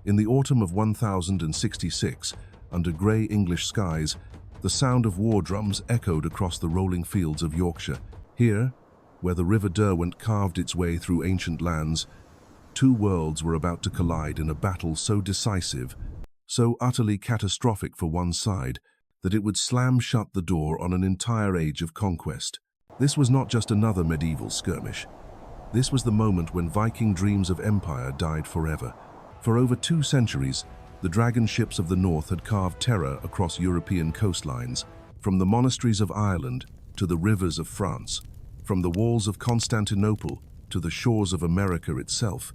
In the autumn of 1066, under grey English skies, the sound of war drums echoed across the rolling fields of Yorkshire. Here, where the River Derwent carved its way through ancient lands, two worlds were about to collide in a battle so decisive, so utterly catastrophic for one side, that it would slam shut the door on an entire age of conquest. This was not just another medieval skirmish. This was the moment when Viking dreams of empire died forever. For over 2 centuries, the dragon ships of the north had carved terror across European coastlines, from the monasteries of Ireland to the rivers of France, from the walls of Constantinople to the shores of America itself.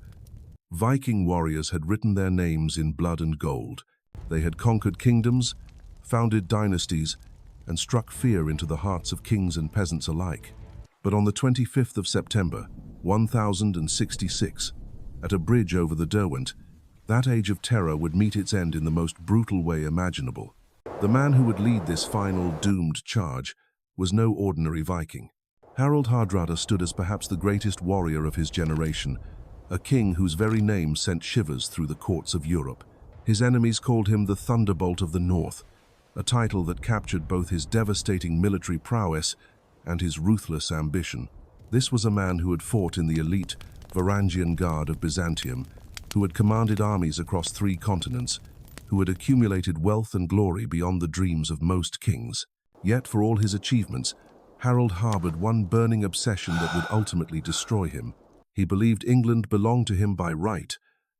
Viking warriors had written their names in blood and gold. They had conquered kingdoms, founded dynasties, and struck fear into the hearts of kings and peasants alike. But on the 25th of September, 1066, at a bridge over the Derwent, that age of terror would meet its end in the most brutal way imaginable. The man who would lead this final doomed charge was no ordinary Viking. Harald Hardrada stood as perhaps the greatest warrior of his generation, a king whose very name sent shivers through the courts of Europe. His enemies called him the Thunderbolt of the North, a title that captured both his devastating military prowess and his ruthless ambition. This was a man who had fought in the elite Varangian Guard of Byzantium, who had commanded armies across 3 continents, who had accumulated wealth and glory beyond the dreams of most kings. Yet, for all his achievements, Harold harbored one burning obsession that would ultimately destroy him. He believed England belonged to him by right,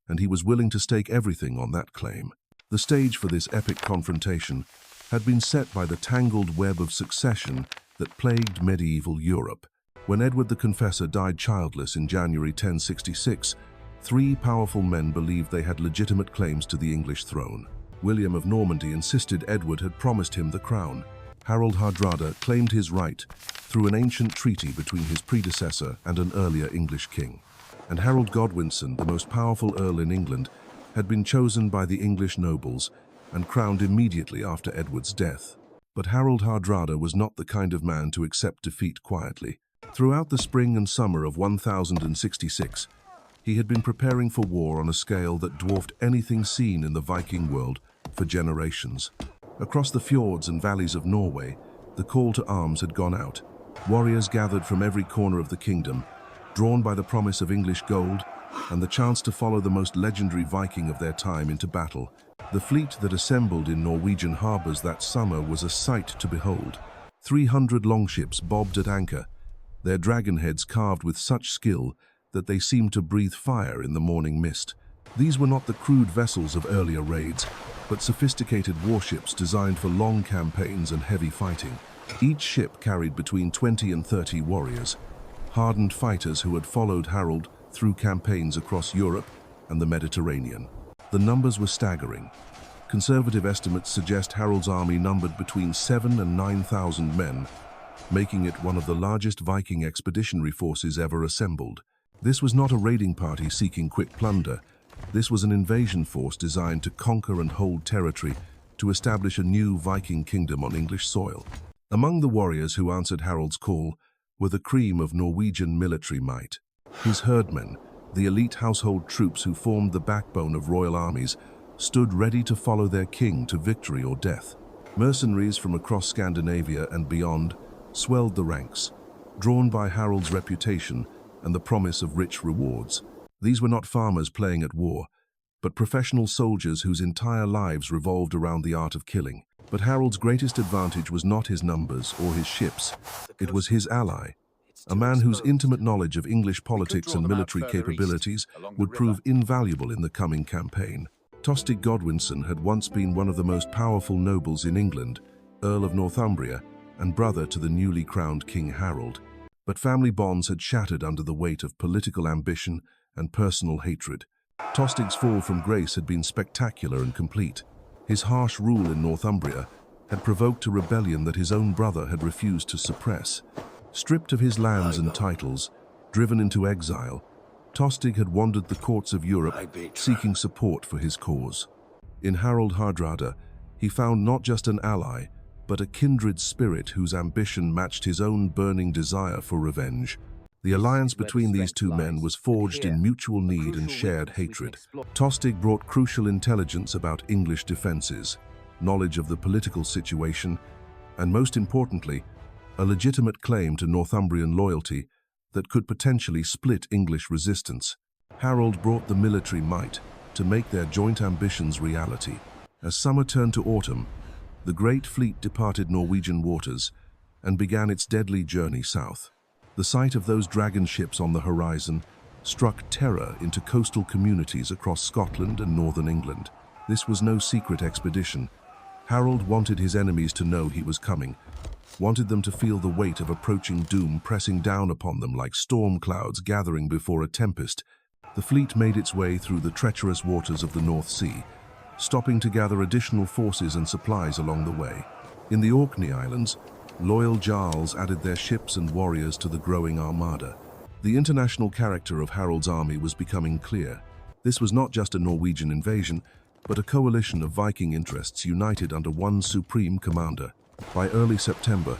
and he was willing to stake everything on that claim. The stage for this epic confrontation had been set by the tangled web of succession that plagued medieval Europe. When Edward the Confessor died childless in January 1066, 3 powerful men believed they had legitimate claims to the English throne. William of Normandy insisted Edward had promised him the crown. Harald Hardrada claimed his right through an ancient treaty between his predecessor and an earlier English king. And Harold Godwinson, the most powerful earl in England, had been chosen by the English nobles and crowned immediately after Edward's death. But Harald Hardrada was not the kind of man to accept defeat quietly. Throughout the spring and summer of 1066, he had been preparing for war on a scale that dwarfed anything seen in the Viking world for generations. Across the fjords and valleys of Norway, the call to arms had gone out. Warriors gathered from every corner of the kingdom, drawn by the promise of English gold and the chance to follow the most legendary Viking of their time into battle. The fleet that assembled in Norwegian harbors that summer was a sight to behold. 300 longships bobbed at anchor, their dragon heads carved with such skill that they seemed to breathe fire in the morning mist. These were not the crude vessels of earlier raids, but sophisticated warships designed for long campaigns and heavy fighting. Each ship carried between 20 and 30 warriors, hardened fighters who had followed Harold through campaigns across Europe and the Mediterranean. The numbers were staggering. Conservative estimates suggest Harold's army numbered between 7,000 and 9,000 men, making it one of the largest Viking expeditionary forces ever assembled. This was not a raiding party seeking quick plunder. This was an invasion force designed to conquer and hold territory, to establish a new Viking kingdom on English soil. Among the warriors who answered Harold's call were the cream of Norwegian military might. His herdmen, the elite household troops who formed the backbone of royal armies, stood ready to follow their king to victory or death. Mercenaries from across Scandinavia and beyond swelled the ranks, drawn by Harold's reputation and the promise of rich rewards. These were not farmers playing at war, but professional soldiers whose entire lives revolved around the art of killing. But Harold's greatest advantage was not his numbers or his ships. It was his ally, a man whose intimate knowledge of English politics and military capabilities would prove invaluable in the coming campaign. Tostig Godwinson had once been one of the most powerful nobles in England, Earl of Northumbria, and brother to the newly crowned King Harold. But family bonds had shattered under the weight of political ambition and personal hatred. Tostig's fall from grace had been spectacular and complete. His harsh rule in Northumbria had provoked a rebellion that his own brother had refused to suppress. Stripped of his lands and titles, driven into exile, Tostig had wandered the courts of Europe seeking support for his cause. In Harald Hardrada, he found not just an ally, but a kindred spirit whose ambition matched his own burning desire for revenge. The alliance between these two men was forged in mutual need and shared hatred. Tostig brought crucial intelligence about English defences, knowledge of the political situation, and most importantly, a legitimate claim to Northumbrian loyalty that could potentially split English resistance. Harold brought the military might to make their joint ambitions reality. As summer turned to autumn, the great fleet departed Norwegian waters and began its deadly journey south. The sight of those dragon ships on the horizon struck terror into coastal communities across Scotland and northern England. This was no secret expedition. Harold wanted his enemies to know he was coming, wanted them to feel the weight of approaching doom pressing down upon them like storm clouds gathering before a tempest. The fleet made its way through the treacherous waters of the North Sea, stopping to gather additional forces and supplies along the way. In the Orkney Islands, loyal Jarls added their ships and warriors to the growing armada. The international character of Harold's army was becoming clear. This was not just a Norwegian invasion, but a coalition of Viking interests united under one supreme commander. By early September,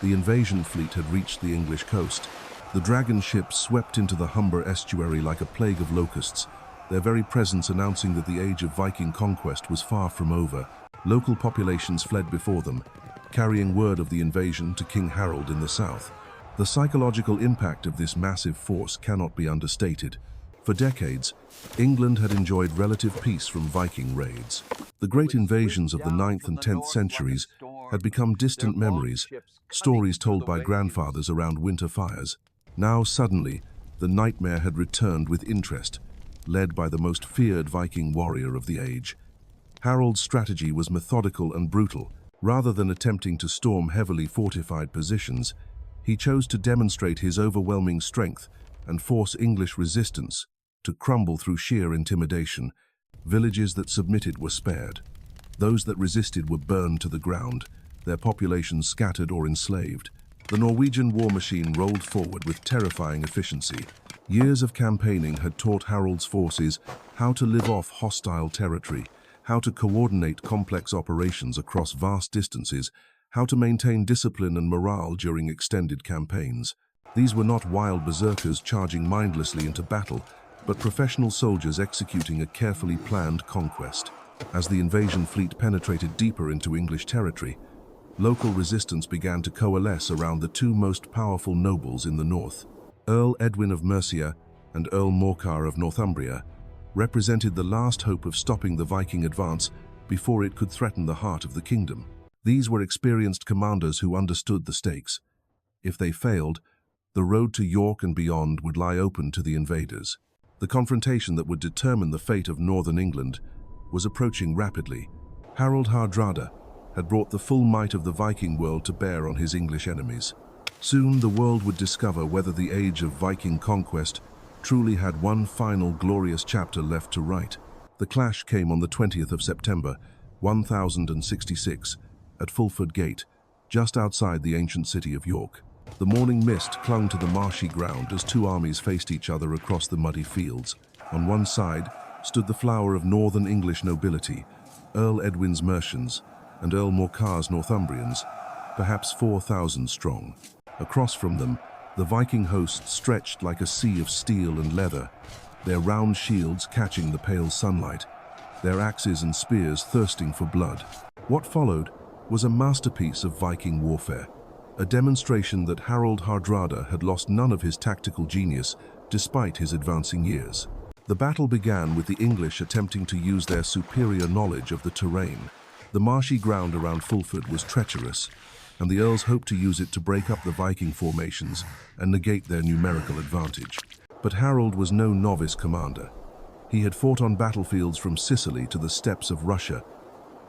the invasion fleet had reached the English coast. The dragon ships swept into the Humber estuary like a plague of locusts, their very presence announcing that the age of Viking conquest was far from over. Local populations fled before them, carrying word of the invasion to King Harold in the south. The psychological impact of this massive force cannot be understated. For decades, England had enjoyed relative peace from Viking raids. The great invasions of the 9th and 10th centuries had become distant memories, stories told by grandfathers around winter fires. Now suddenly, the nightmare had returned with interest, led by the most feared Viking warrior of the age. Harold's strategy was methodical and brutal. Rather than attempting to storm heavily fortified positions, he chose to demonstrate his overwhelming strength and force English resistance to crumble through sheer intimidation. Villages that submitted were spared. Those that resisted were burned to the ground, their populations scattered or enslaved. The Norwegian war machine rolled forward with terrifying efficiency. Years of campaigning had taught Harold's forces how to live off hostile territory, how to coordinate complex operations across vast distances, how to maintain discipline and morale during extended campaigns. These were not wild berserkers charging mindlessly into battle, but professional soldiers executing a carefully planned conquest. As the invasion fleet penetrated deeper into English territory, local resistance began to coalesce around the two most powerful nobles in the north. Earl Edwin of Mercia and Earl Morcar of Northumbria represented the last hope of stopping the Viking advance before it could threaten the heart of the kingdom. These were experienced commanders who understood the stakes. If they failed, the road to York and beyond would lie open to the invaders. The confrontation that would determine the fate of northern England was approaching rapidly. Harald Hardrada had brought the full might of the Viking world to bear on his English enemies. Soon the world would discover whether the age of Viking conquest truly had one final glorious chapter left to write. The clash came on the 20th of September, 1066, at Fulford Gate, just outside the ancient city of York. The morning mist clung to the marshy ground as two armies faced each other across the muddy fields. On one side stood the flower of northern English nobility, Earl Edwin's Mercians and Earl Morcar's Northumbrians, perhaps 4,000 strong. Across from them, the Viking host stretched like a sea of steel and leather, their round shields catching the pale sunlight, their axes and spears thirsting for blood. What followed was a masterpiece of Viking warfare, a demonstration that Harald Hardrada had lost none of his tactical genius despite his advancing years. The battle began with the English attempting to use their superior knowledge of the terrain. The marshy ground around Fulford was treacherous, and the Earls hoped to use it to break up the Viking formations and negate their numerical advantage. But Harold was no novice commander. He had fought on battlefields from Sicily to the steppes of Russia,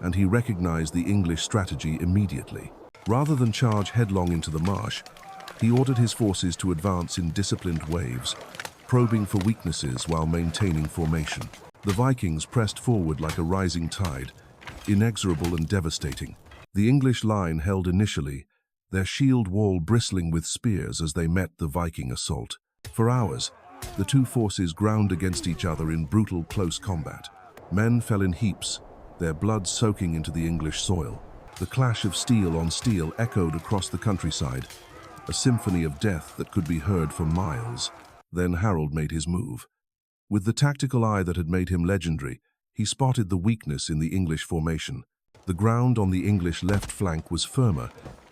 and he recognized the English strategy immediately. Rather than charge headlong into the marsh, he ordered his forces to advance in disciplined waves, probing for weaknesses while maintaining formation. The Vikings pressed forward like a rising tide, inexorable and devastating. The English line held initially, their shield wall bristling with spears as they met the Viking assault. For hours, the two forces ground against each other in brutal close combat. Men fell in heaps, their blood soaking into the English soil. The clash of steel on steel echoed across the countryside, a symphony of death that could be heard for miles. Then Harold made his move. With the tactical eye that had made him legendary, he spotted the weakness in the English formation. The ground on the English left flank was firmer,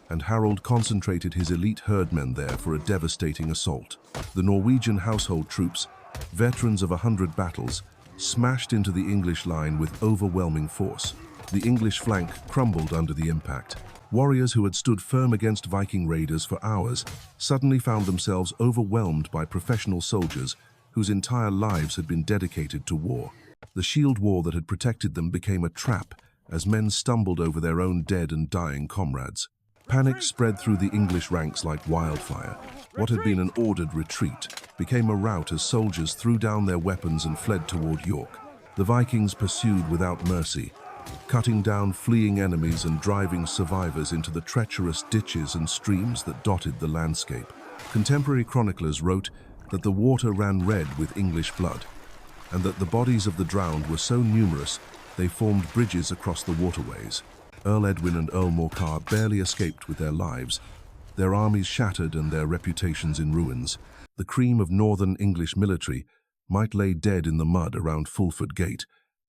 and Harold concentrated his elite herdmen there for a devastating assault. The Norwegian household troops, veterans of 100 battles, smashed into the English line with overwhelming force. The English flank crumbled under the impact. Warriors who had stood firm against Viking raiders for hours suddenly found themselves overwhelmed by professional soldiers whose entire lives had been dedicated to war. The shield wall that had protected them became a trap as men stumbled over their own dead and dying comrades. Panic spread through the English ranks like wildfire. What had been an ordered retreat became a rout as soldiers threw down their weapons and fled toward York. The Vikings pursued without mercy, cutting down fleeing enemies and driving survivors into the treacherous ditches and streams that dotted the landscape. Contemporary chroniclers wrote that the water ran red with English blood, and that the bodies of the drowned were so numerous they formed bridges across the waterways. Earl Edwin and Earl Morcar barely escaped with their lives, their armies shattered and their reputations in ruins. The cream of northern English military might lay dead in the mud around Fulford Gate,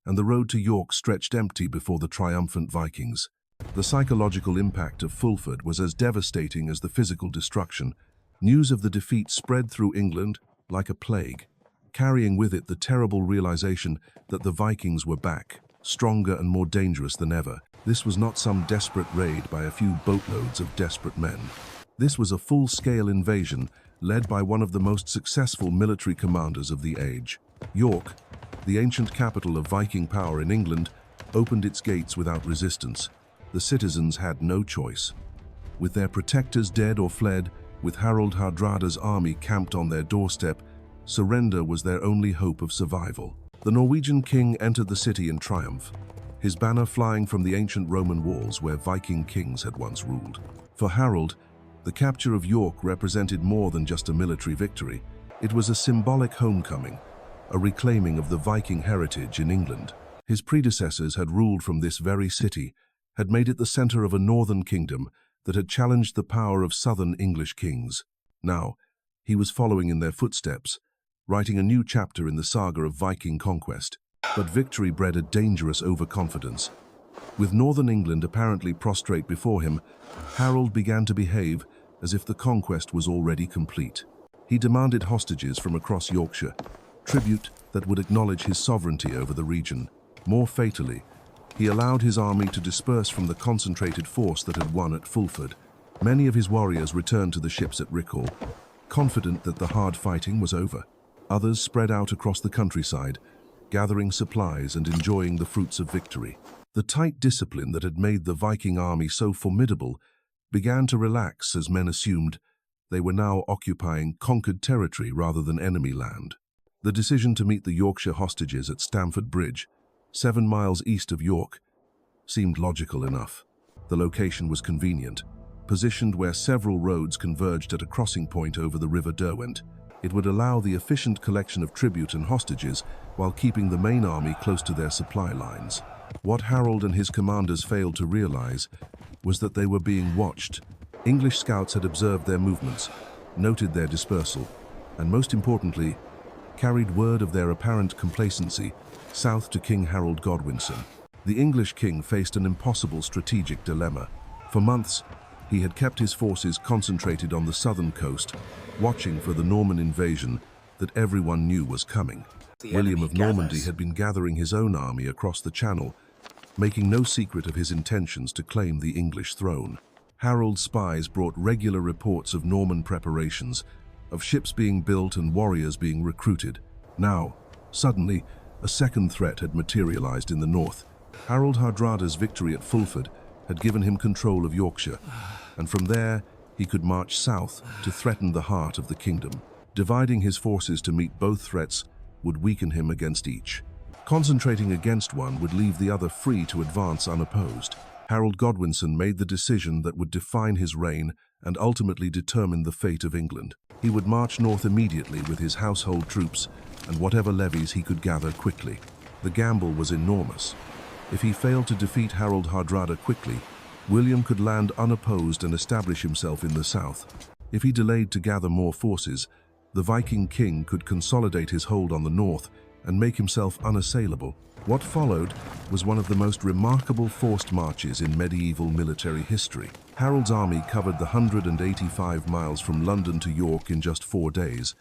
and the road to York stretched empty before the triumphant Vikings. The psychological impact of Fulford was as devastating as the physical destruction. News of the defeat spread through England like a plague, carrying with it the terrible realization that the Vikings were back, stronger and more dangerous than ever. This was not some desperate raid by a few boatloads of desperate men. This was a full-scale invasion led by one of the most successful military commanders of the age. York, the ancient capital of Viking power in England, opened its gates without resistance. The citizens had no choice. With their protectors dead or fled, with Harald Hardrada's army camped on their doorstep, surrender was their only hope of survival. The Norwegian king entered the city in triumph, his banner flying from the ancient Roman walls where Viking kings had once ruled. For Harold, the capture of York represented more than just a military victory. It was a symbolic homecoming, a reclaiming of the Viking heritage in England. His predecessors had ruled from this very city, had made it the center of a northern kingdom that had challenged the power of southern English kings. Now, he was following in their footsteps, writing a new chapter in the saga of Viking conquest. But victory bred a dangerous overconfidence. With northern England apparently prostrate before him, Harold began to behave as if the conquest was already complete. He demanded hostages from across Yorkshire, tribute that would acknowledge his sovereignty over the region. More fatally, he allowed his army to disperse from the concentrated force that had won at Fulford. Many of his warriors returned to the ships at Rickhall, confident that the hard fighting was over. Others spread out across the countryside, gathering supplies and enjoying the fruits of victory. The tight discipline that had made the Viking army so formidable began to relax as men assumed they were now occupying conquered territory rather than enemy land. The decision to meet the Yorkshire hostages at Stamford Bridge, 7 miles east of York, seemed logical enough. The location was convenient, positioned where several roads converged at a crossing point over the River Derwent. It would allow the efficient collection of tribute and hostages while keeping the main army close to their supply lines. What Harold and his commanders failed to realize was that they were being watched. English scouts had observed their movements, noted their dispersal, and most importantly, carried word of their apparent complacency south to King Harold Godwinson. The English king faced an impossible strategic dilemma. For months, he had kept his forces concentrated on the southern coast, watching for the Norman invasion that everyone knew was coming. William of Normandy had been gathering his own army across the Channel, making no secret of his intentions to claim the English throne. Harold's spies brought regular reports of Norman preparations, of ships being built and warriors being recruited. Now, suddenly, a second threat had materialized in the north. Harald Hardrada's victory at Fulford had given him control of Yorkshire, and from there he could march south to threaten the heart of the kingdom. Dividing his forces to meet both threats would weaken him against each. Concentrating against one would leave the other free to advance unopposed. Harold Godwinson made the decision that would define his reign and ultimately determine the fate of England. He would march north immediately with his household troops and whatever levies he could gather quickly. The gamble was enormous. If he failed to defeat Harald Hardrada quickly, William could land unopposed and establish himself in the south. If he delayed to gather more forces, the Viking king could consolidate his hold on the north and make himself unassailable. What followed was one of the most remarkable forced marches in medieval military history. Harold's army covered the 185 miles from London to York in just 4 days,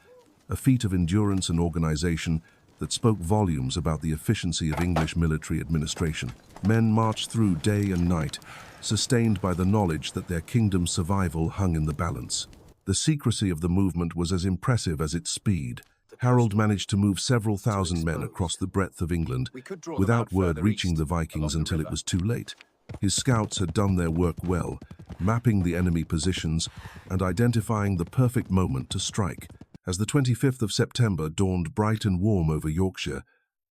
a feat of endurance and organization that spoke volumes about the efficiency of English military administration. Men marched through day and night, sustained by the knowledge that their kingdom's survival hung in the balance. The secrecy of the movement was as impressive as its speed. Harold managed to move several thousand men across the breadth of England without word reaching the Vikings until it was too late. His scouts had done their work well, mapping the enemy positions and identifying the perfect moment to strike. As the 25th of September dawned bright and warm over Yorkshire,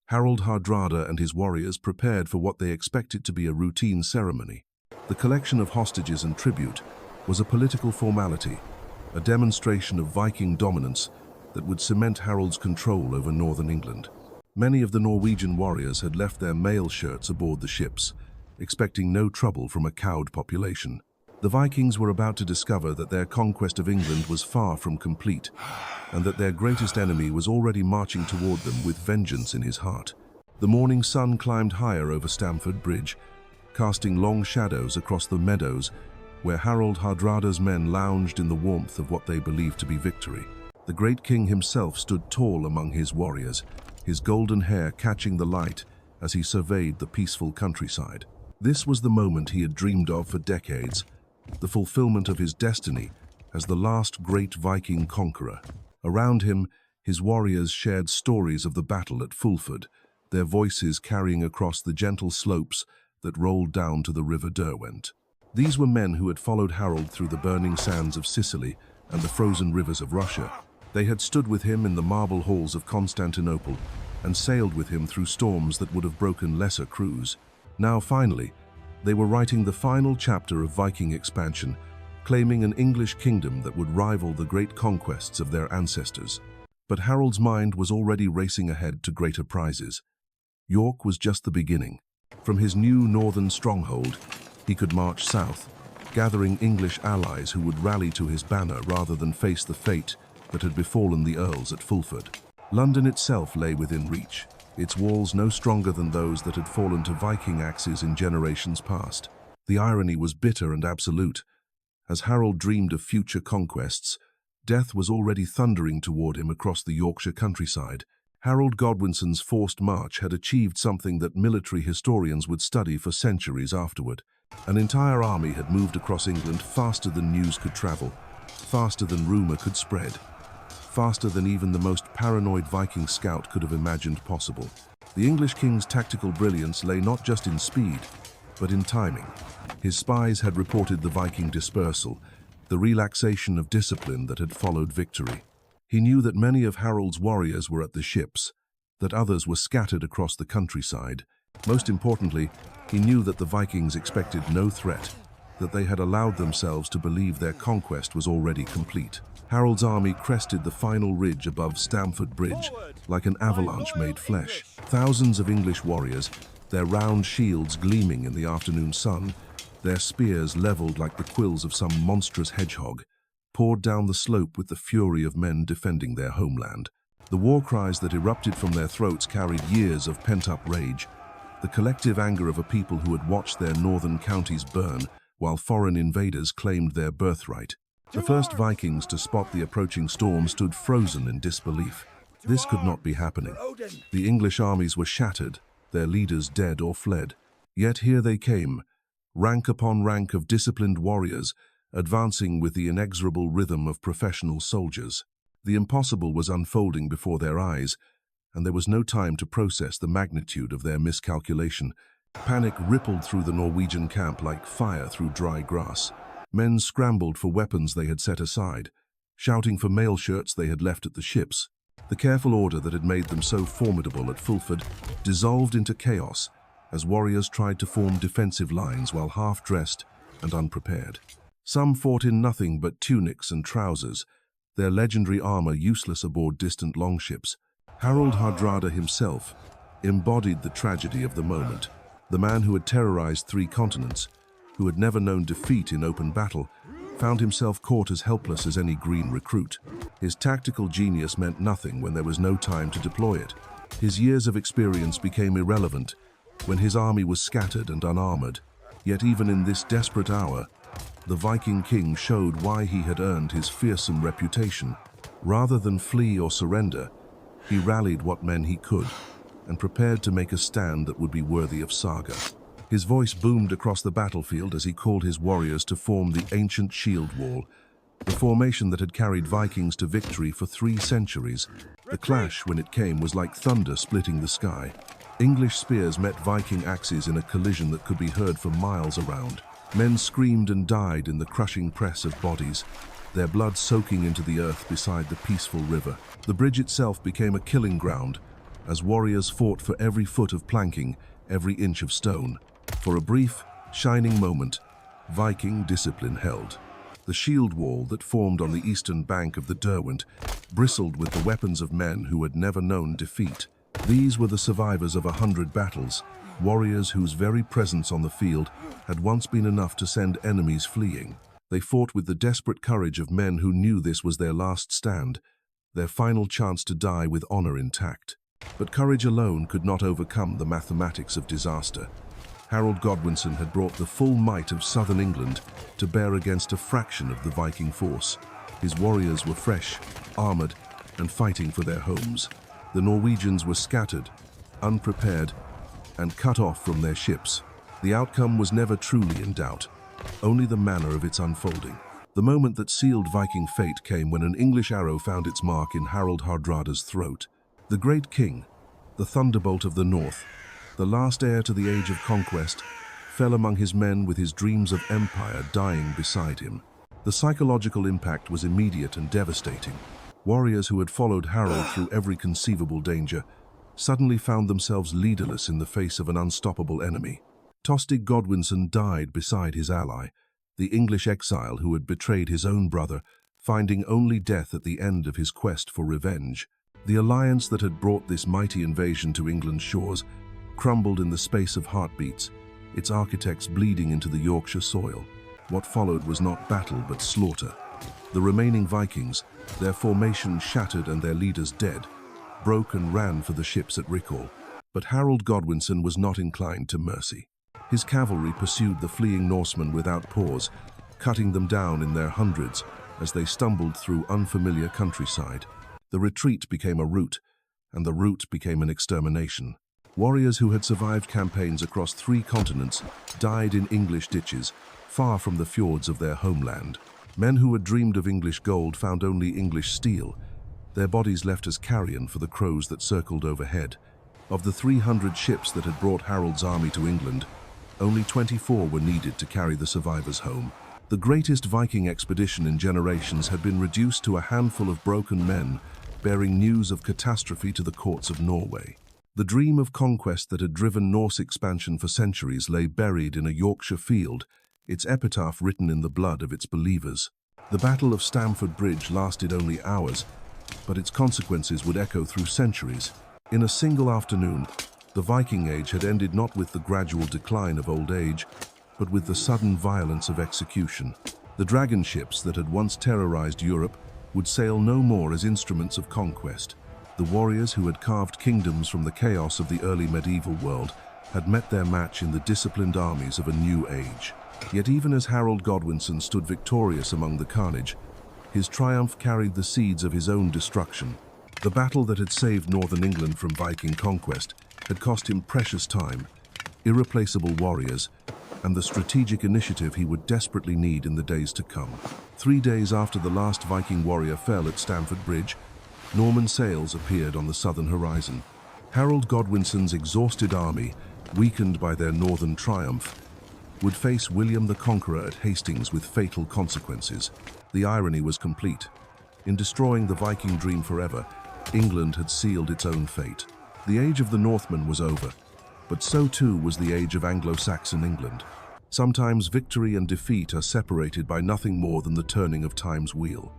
Harald Hardrada and his warriors prepared for what they expected to be a routine ceremony. The collection of hostages and tribute was a political formality, a demonstration of Viking dominance that would cement Harold's control over northern England. Many of the Norwegian warriors had left their mail shirts aboard the ships, expecting no trouble from a cowed population. The Vikings were about to discover that their conquest of England was far from complete, and that their greatest enemy was already marching toward them with vengeance in his heart. The morning sun climbed higher over Stamford Bridge, casting long shadows across the meadows where Harald Hardrada's men lounged in the warmth of what they believed to be victory. The great king himself stood tall among his warriors, his golden hair catching the light as he surveyed the peaceful countryside. This was the moment he had dreamed of for decades, the fulfillment of his destiny as the last great Viking conqueror. Around him, his warriors shared stories of the battle at Fulford, their voices carrying across the gentle slopes that rolled down to the river Derwent. These were men who had followed Harold through the burning sands of Sicily and the frozen rivers of Russia. They had stood with him in the marble halls of Constantinople and sailed with him through storms that would have broken lesser crews. Now, finally, they were writing the final chapter of Viking expansion, claiming an English kingdom that would rival the great conquests of their ancestors. But Harold's mind was already racing ahead to greater prizes. York was just the beginning. From his new northern stronghold, he could march south, gathering English allies who would rally to his banner rather than face the fate that had befallen the earls at Fulford. London itself lay within reach, its walls no stronger than those that had fallen to Viking axes in generations past. The irony was bitter and absolute. As Harold dreamed of future conquests, death was already thundering toward him across the Yorkshire countryside. Harold Godwinson's forced march had achieved something that military historians would study for centuries afterward. An entire army had moved across England faster than news could travel, faster than rumor could spread, faster than even the most paranoid Viking scout could have imagined possible. The English king's tactical brilliance lay not just in speed, but in timing. His spies had reported the Viking dispersal, the relaxation of discipline that had followed victory. He knew that many of Harold's warriors were at the ships, that others were scattered across the countryside. Most importantly, he knew that the Vikings expected no threat, that they had allowed themselves to believe their conquest was already complete. Harold's army crested the final ridge above Stamford Bridge like an avalanche made flesh. Thousands of English warriors, their round shields gleaming in the afternoon sun, their spears leveled like the quills of some monstrous hedgehog, poured down the slope with the fury of men defending their homeland. The war cries that erupted from their throats carried years of pent-up rage, the collective anger of a people who had watched their northern counties burn while foreign invaders claimed their birthright. The first Vikings to spot the approaching storm stood frozen in disbelief. This could not be happening. The English armies were shattered, their leaders dead or fled. Yet here they came, rank upon rank of disciplined warriors, advancing with the inexorable rhythm of professional soldiers. The impossible was unfolding before their eyes, and there was no time to process the magnitude of their miscalculation. Panic rippled through the Norwegian camp like fire through dry grass. Men scrambled for weapons they had set aside, shouting for mail shirts they had left at the ships. The careful order that had made them so formidable at Fulford dissolved into chaos as warriors tried to form defensive lines while half-dressed and unprepared. Some fought in nothing but tunics and trousers, their legendary armor useless aboard distant longships. Harald Hardrada himself embodied the tragedy of the moment, the man who had terrorized 3 continents, who had never known defeat in open battle, found himself caught as helpless as any green recruit. His tactical genius meant nothing when there was no time to deploy it. His years of experience became irrelevant when his army was scattered and unarmored. Yet even in this desperate hour, the Viking king showed why he had earned his fearsome reputation. Rather than flee or surrender, he rallied what men he could and prepared to make a stand that would be worthy of saga. His voice boomed across the battlefield as he called his warriors to form the ancient shield wall, the formation that had carried Vikings to victory for 3 centuries. The clash, when it came, was like thunder splitting the sky. English spears met Viking axes in a collision that could be heard for miles around. Men screamed and died in the crushing press of bodies, their blood soaking into the earth beside the peaceful river. The bridge itself became a killing ground, as warriors fought for every foot of planking, every inch of stone. For a brief, shining moment, Viking discipline held. The shield wall that formed on the eastern bank of the Derwent bristled with the weapons of men who had never known defeat. These were the survivors of 100 battles, warriors whose very presence on the field had once been enough to send enemies fleeing. They fought with the desperate courage of men who knew this was their last stand, their final chance to die with honor intact. But courage alone could not overcome the mathematics of disaster. Harold Godwinson had brought the full might of southern England to bear against a fraction of the Viking force. His warriors were fresh, armored, and fighting for their homes. The Norwegians were scattered, unprepared, and cut off from their ships. The outcome was never truly in doubt, only the manner of its unfolding. The moment that sealed Viking fate came when an English arrow found its mark in Harald Hardrada's throat. The great king, the thunderbolt of the north, the last heir to the age of conquest, fell among his men with his dreams of empire dying beside him. The psychological impact was immediate and devastating. Warriors who had followed Harold through every conceivable danger suddenly found themselves leaderless in the face of an unstoppable enemy. Tostig Godwinson died beside his ally, the English exile who had betrayed his own brother, finding only death at the end of his quest for revenge. The alliance that had brought this mighty invasion to England's shores crumbled in the space of heartbeats, its architects bleeding into the Yorkshire soil. What followed was not battle but slaughter. The remaining Vikings, their formation shattered and their leaders dead, broke and ran for the ships at recall. But Harold Godwinson was not inclined to mercy. His cavalry pursued the fleeing Norsemen without pause, cutting them down in their hundreds as they stumbled through unfamiliar countryside. The retreat became a rout, and the rout became an extermination. Warriors who had survived campaigns across 3 continents died in English ditches, far from the fjords of their homeland. Men who had dreamed of English gold found only English steel, their bodies left as carrion for the crows that circled overhead. Of the 300 ships that had brought Harold's army to England, only 24 were needed to carry the survivors home. The greatest Viking expedition in generations had been reduced to a handful of broken men, bearing news of catastrophe to the courts of Norway. The dream of conquest that had driven Norse expansion for centuries lay buried in a Yorkshire field, its epitaph written in the blood of its believers. The Battle of Stamford Bridge lasted only hours, but its consequences would echo through centuries. In a single afternoon, the Viking Age had ended not with the gradual decline of old age, but with the sudden violence of execution. The dragon ships that had once terrorized Europe would sail no more as instruments of conquest. The warriors who had carved kingdoms from the chaos of the early medieval world had met their match in the disciplined armies of a new age. Yet even as Harold Godwinson stood victorious among the carnage, his triumph carried the seeds of his own destruction. The battle that had saved northern England from Viking conquest had cost him precious time, irreplaceable warriors, and the strategic initiative he would desperately need in the days to come. 3 days after the last Viking warrior fell at Stamford Bridge, Norman sails appeared on the southern horizon. Harold Godwinson's exhausted army, weakened by their northern triumph, would face William the Conqueror at Hastings with fatal consequences. The irony was complete. In destroying the Viking dream forever, England had sealed its own fate. The age of the Northmen was over, but so too was the age of Anglo-Saxon England. Sometimes victory and defeat are separated by nothing more than the turning of time's wheel.